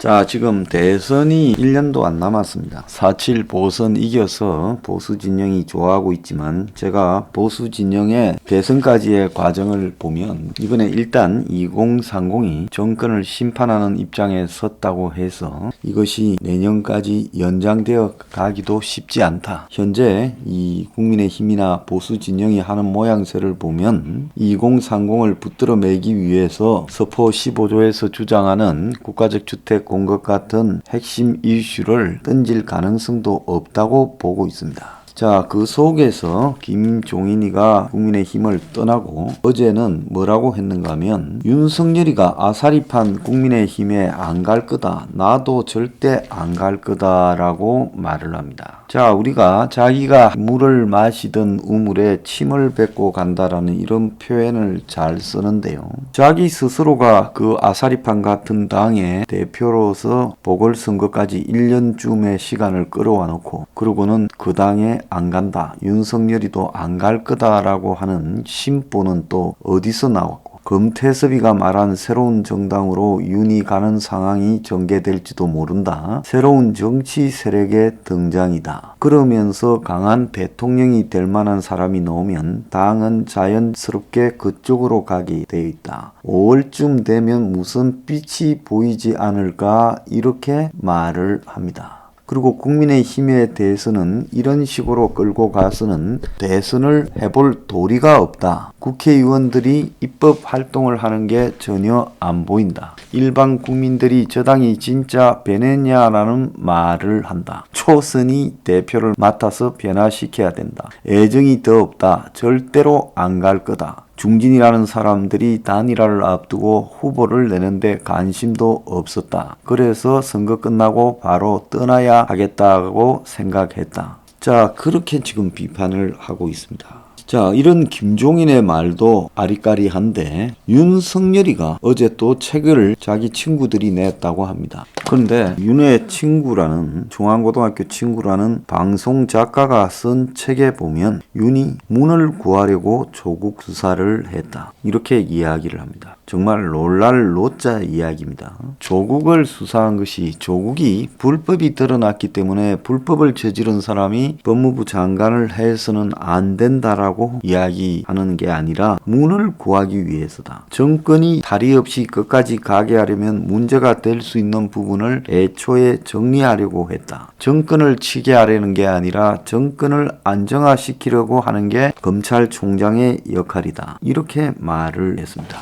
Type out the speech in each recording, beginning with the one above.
자, 지금 대선이 1년도 안 남았습니다. 4.7 보선 이겨서 보수 진영이 좋아하고 있지만 제가 보수 진영의 대선까지의 과정을 보면 이번에 일단 2030이 정권을 심판하는 입장에 섰다고 해서 이것이 내년까지 연장되어 가기도 쉽지 않다. 현재 이 국민의힘이나 보수 진영이 하는 모양새를 보면 2030을 붙들어 매기 위해서 서포 15조에서 주장하는 국가적 주택 공급 같은 핵심 이슈를 던질 가능성도 없다고 보고 있습니다. 자, 그 속에서 김종인이가 국민의힘을 떠나고 어제는 뭐라고 했는가 하면 윤석열이가 아사리판 국민의힘에 안 갈 거다. 나도 절대 안 갈 거다라고 말을 합니다. 자, 우리가 자기가 물을 마시던 우물에 침을 뱉고 간다라는 이런 표현을 잘 쓰는데요. 자기 스스로가 그 아사리판 같은 당의 대표로서 보궐선거까지 1년쯤의 시간을 끌어와 놓고 그러고는 그 당에 안 간다. 윤석열이도 안 갈 거다라고 하는 심보는 또 어디서 나왔고 금태섭이가 말한 새로운 정당으로 윤이 가는 상황이 전개될지도 모른다. 새로운 정치 세력의 등장이다. 그러면서 강한 대통령이 될 만한 사람이 나오면 당은 자연스럽게 그쪽으로 가게 되어 있다. 5월쯤 되면 무슨 빛이 보이지 않을까 이렇게 말을 합니다. 그리고 국민의힘에 대해서는 이런 식으로 끌고 가서는 대선을 해볼 도리가 없다. 국회의원들이 입법 활동을 하는 게 전혀 안 보인다. 일반 국민들이 저 당이 진짜 변했냐라는 말을 한다. 초선이 대표를 맡아서 변화시켜야 된다. 애정이 더 없다. 절대로 안 갈 거다. 중진이라는 사람들이 단일화를 앞두고 후보를 내는데 관심도 없었다. 그래서 선거 끝나고 바로 떠나야 하겠다고 생각했다. 자, 그렇게 지금 비판을 하고 있습니다. 자, 이런 김종인의 말도 아리까리한데 윤석열이가 어제 또 책을 자기 친구들이 냈다고 합니다. 그런데 윤의 친구라는 중앙고등학교 친구라는 방송 작가가 쓴 책에 보면 윤이 문을 구하려고 조국 수사를 했다. 이렇게 이야기를 합니다. 정말 놀랄 노자 이야기입니다. 조국을 수사한 것이 조국이 불법이 드러났기 때문에 불법을 저지른 사람이 법무부 장관을 해서는 안 된다라고 이야기하는 게 아니라 문을 구하기 위해서다. 정권이 다리 없이 끝까지 가게 하려면 문제가 될 수 있는 부분을 애초에 정리하려고 했다. 정권을 치게 하려는 게 아니라 정권을 안정화시키려고 하는 게 검찰총장의 역할이다. 이렇게 말을 했습니다.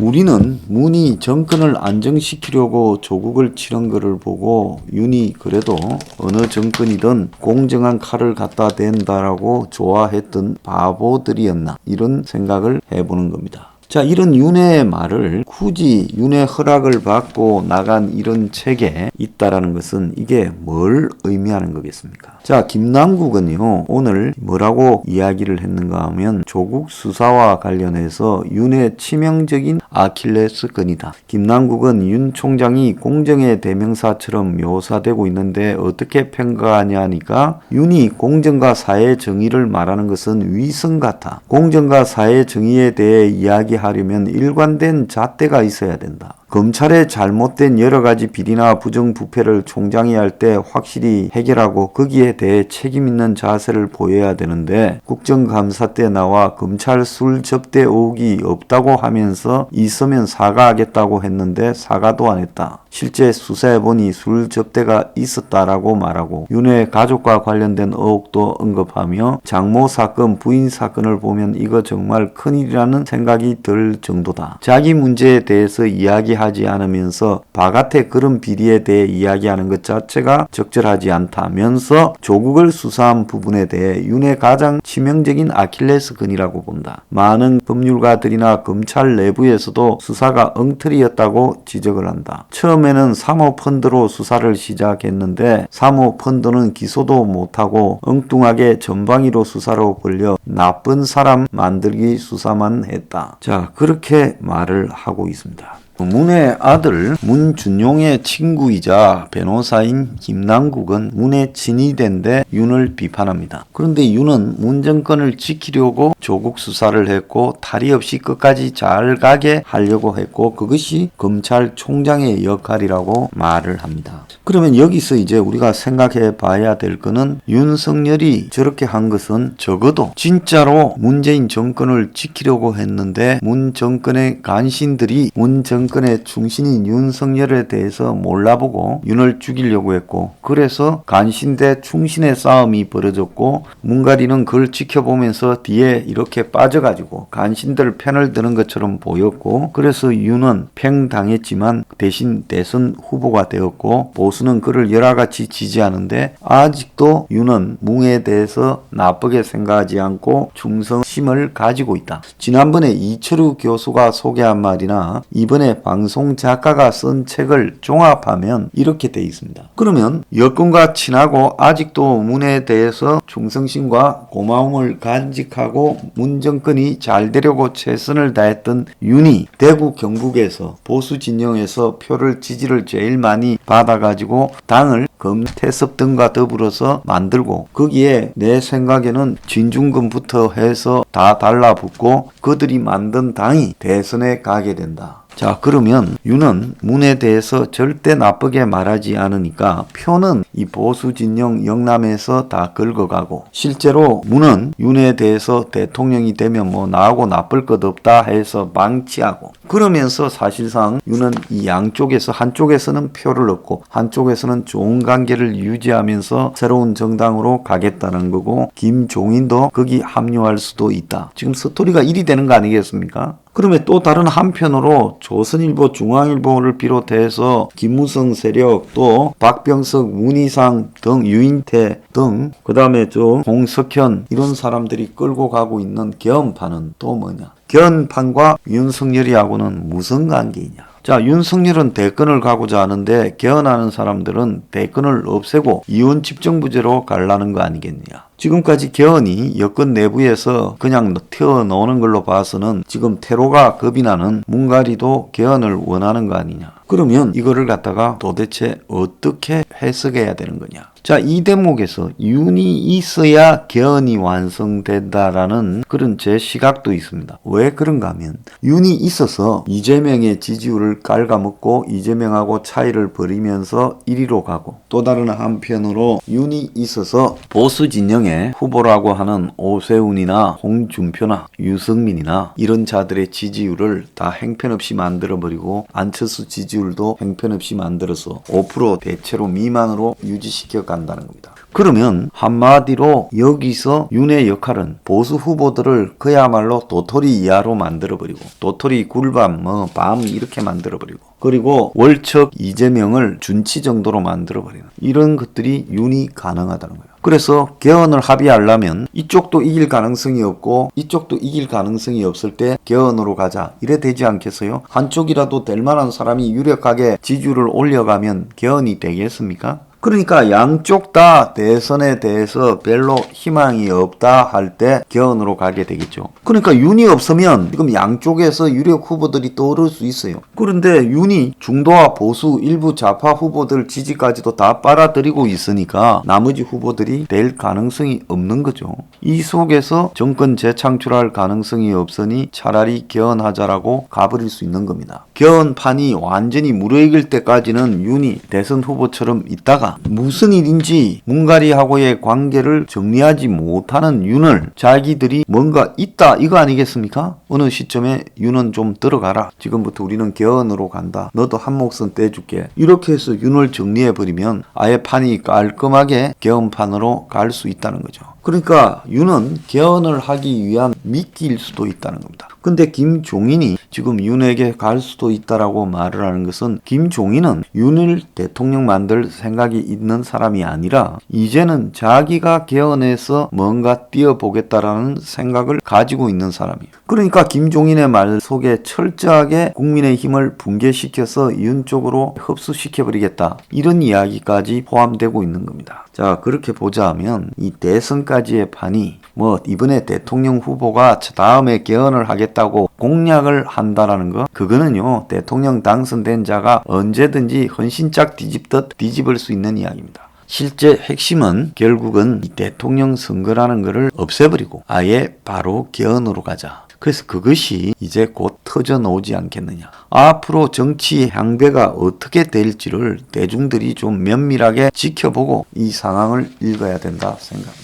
우리는 문이 정권을 안정시키려고 조국을 치는 것을 보고 윤이 그래도 어느 정권이든 공정한 칼을 갖다 댄다라고 좋아했던 바보들이었나 이런 생각을 해보는 겁니다. 자, 이런 윤의 말을 굳이 윤의 허락을 받고 나간 이런 책에 있다라는 것은 이게 뭘 의미하는 거겠습니까? 자, 김남국은요, 오늘 뭐라고 이야기를 했는가 하면 조국 수사와 관련해서 윤의 치명적인 아킬레스건이다. 김남국은 윤 총장이 공정의 대명사처럼 묘사되고 있는데 어떻게 평가하냐니까 윤이 공정과 사회 정의를 말하는 것은 위선 같아. 공정과 사회 정의에 대해 이야기하려면 일관된 잣대가 있어야 된다. 검찰의 잘못된 여러 가지 비리나 부정부패를 총장이 할 때 확실히 해결하고 거기에 대해 책임 있는 자세를 보여야 되는데 국정감사 때 나와 검찰 술 접대 의혹이 없다고 하면서 있으면 사과하겠다고 했는데 사과도 안 했다. 실제 수사해보니 술 접대가 있었다라고 말하고 윤의 가족과 관련된 의혹도 언급하며 장모 사건, 부인 사건을 보면 이거 정말 큰일이라는 생각이 들 정도다. 자기 문제에 대해서 이야기하지 않으면서 바깥의 그런 비리에 대해 이야기하는 것 자체가 적절하지 않다면서 조국을 수사한 부분에 대해 윤의 가장 치명적인 아킬레스건이라고 본다. 많은 법률가들이나 검찰 내부에서도 수사가 엉터리였다고 지적을 한다. 처음에는 사모펀드로 수사를 시작했는데 사모펀드는 기소도 못하고 엉뚱하게 전방위로 수사로 벌려 나쁜 사람 만들기 수사만 했다. 자, 그렇게 말을 하고 있습니다. 문의 아들 문준용의 친구이자 변호사인 김남국은 문의 친위대인데 윤을 비판합니다. 그런데 윤은 문 정권을 지키려고 조국 수사를 했고 탈이 없이 끝까지 잘 가게 하려고 했고 그것이 검찰총장의 역할이라고 말을 합니다. 그러면 여기서 이제 우리가 생각해 봐야 될 거는 윤석열이 저렇게 한 것은 적어도 진짜로 문재인 정권을 지키려고 했는데 문 정권의 간신들이 문 정권의 충신인 윤석열에 대해서 몰라보고 윤을 죽이려고 했고 그래서 간신 대 충신의 싸움이 벌어졌고 문가리는 그걸 지켜보면서 뒤에 이렇게 빠져가지고 간신들 편을 드는 것처럼 보였고 그래서 윤은 팽당했지만 대신 대선 후보가 되었고 보수는 그를 열화같이 지지하는데 아직도 윤은 뭉에 대해서 나쁘게 생각하지 않고 충성심을 가지고 있다. 지난번에 이철우 교수가 소개한 말이나 이번에 방송 작가가 쓴 책을 종합하면 이렇게 돼 있습니다. 그러면 여권과 친하고 아직도 문에 대해서 충성심과 고마움을 간직하고 문 정권이 잘 되려고 최선을 다했던 윤이 대구 경북에서 보수 진영에서 표를 지지를 제일 많이 받아가지고 당을 검태섭 등과 더불어서 만들고 거기에 내 생각에는 진중권부터 해서 다 달라붙고 그들이 만든 당이 대선에 가게 된다. 자, 그러면 윤은 문에 대해서 절대 나쁘게 말하지 않으니까 표는 이 보수 진영 영남에서 다 긁어가고 실제로 문은 윤에 대해서 대통령이 되면 뭐 나하고 나쁠 것 없다 해서 방치하고 그러면서 사실상 윤은 이 양쪽에서 한쪽에서는 표를 얻고 한쪽에서는 좋은 관계를 유지하면서 새로운 정당으로 가겠다는 거고 김종인도 거기 합류할 수도 있다. 지금 스토리가 일이 되는 거 아니겠습니까? 그러면 또 다른 한편으로 조선일보, 중앙일보를 비롯해서 김무성 세력 또 박병석, 문희상 등 유인태 등 그 다음에 홍석현 이런 사람들이 끌고 가고 있는 개헌파는 또 뭐냐? 개헌판과 윤석열이하고는 무슨 관계이냐? 자, 윤석열은 대권을 가고자 하는데 개헌하는 사람들은 대권을 없애고 이원 집정부제로 가려는 거 아니겠느냐. 지금까지 개헌이 여권 내부에서 그냥 튀어나오는 걸로 봐서는 지금 테러가 겁이 나는 문가리도 개헌을 원하는 거 아니냐. 그러면 이거를 갖다가 도대체 어떻게 해석해야 되는 거냐. 자, 이 대목에서 윤이 있어야 개헌이 완성된다라는 그런 제 시각도 있습니다. 왜 그런가 하면 윤이 있어서 이재명의 지지율을 갉아먹고 이재명하고 차이를 벌이면서 1위로 가고 또 다른 한편으로 윤이 있어서 보수 진영의 후보라고 하는 오세훈이나 홍준표나 유승민이나 이런 자들의 지지율을 다 행편없이 만들어버리고 안철수 지지율도 행편없이 만들어서 5% 대체로 미만으로 유지시켜 간다는 겁니다. 그러면 한마디로 여기서 윤의 역할은 보수 후보들을 그야말로 도토리 이하로 만들어버리고 도토리 굴밤 밤 이렇게 만들어버리고 그리고 월척 이재명을 준치 정도로 만들어버리는 이런 것들이 윤이 가능하다는 거예요. 그래서 개헌을 합의하려면 이쪽도 이길 가능성이 없고 이쪽도 이길 가능성이 없을 때 개헌으로 가자 이래 되지 않겠어요? 한쪽이라도 될 만한 사람이 유력하게 지지율을 올려가면 개헌이 되겠습니까? 그러니까 양쪽 다 대선에 대해서 별로 희망이 없다 할 때 개헌으로 가게 되겠죠. 그러니까 윤이 없으면 지금 양쪽에서 유력 후보들이 떠오를 수 있어요. 그런데 윤이 중도와 보수 일부 좌파 후보들 지지까지도 다 빨아들이고 있으니까 나머지 후보들이 될 가능성이 없는 거죠. 이 속에서 정권 재창출할 가능성이 없으니 차라리 개헌하자라고 가버릴 수 있는 겁니다. 개헌판이 완전히 무르익을 때까지는 윤이 대선 후보처럼 있다가 무슨 일인지 문가리하고의 관계를 정리하지 못하는 윤을 자기들이 뭔가 있다 이거 아니겠습니까? 어느 시점에 윤은 좀 들어가라. 지금부터 우리는 개헌으로 간다. 너도 한 목숨 떼줄게. 이렇게 해서 윤을 정리해버리면 아예 판이 깔끔하게 개헌판으로 갈 수 있다는 거죠. 그러니까 윤은 개헌을 하기 위한 미끼일 수도 있다는 겁니다. 근데 김종인이 지금 윤에게 갈 수도 있다라고 말을 하는 것은 김종인은 윤을 대통령 만들 생각이 있는 사람이 아니라 이제는 자기가 개헌해서 뭔가 뛰어보겠다라는 생각을 가지고 있는 사람이에요. 그러니까 김종인의 말 속에 철저하게 국민의 힘을 붕괴시켜서 윤 쪽으로 흡수시켜버리겠다. 이런 이야기까지 포함되고 있는 겁니다. 자, 그렇게 보자면 이 대선까지의 판이 뭐 이번에 대통령 후보가 다음에 개헌을 하겠다고 공약을 한다라는 거, 그거는요 대통령 당선된 자가 언제든지 헌신짝 뒤집듯 뒤집을 수 있는 이야기입니다. 실제 핵심은 결국은 이 대통령 선거라는 거를 없애버리고 아예 바로 개헌으로 가자. 그래서 그것이 이제 곧 터져 나오지 않겠느냐. 앞으로 정치 향배가 어떻게 될지를 대중들이 좀 면밀하게 지켜보고 이 상황을 읽어야 된다 생각합니다.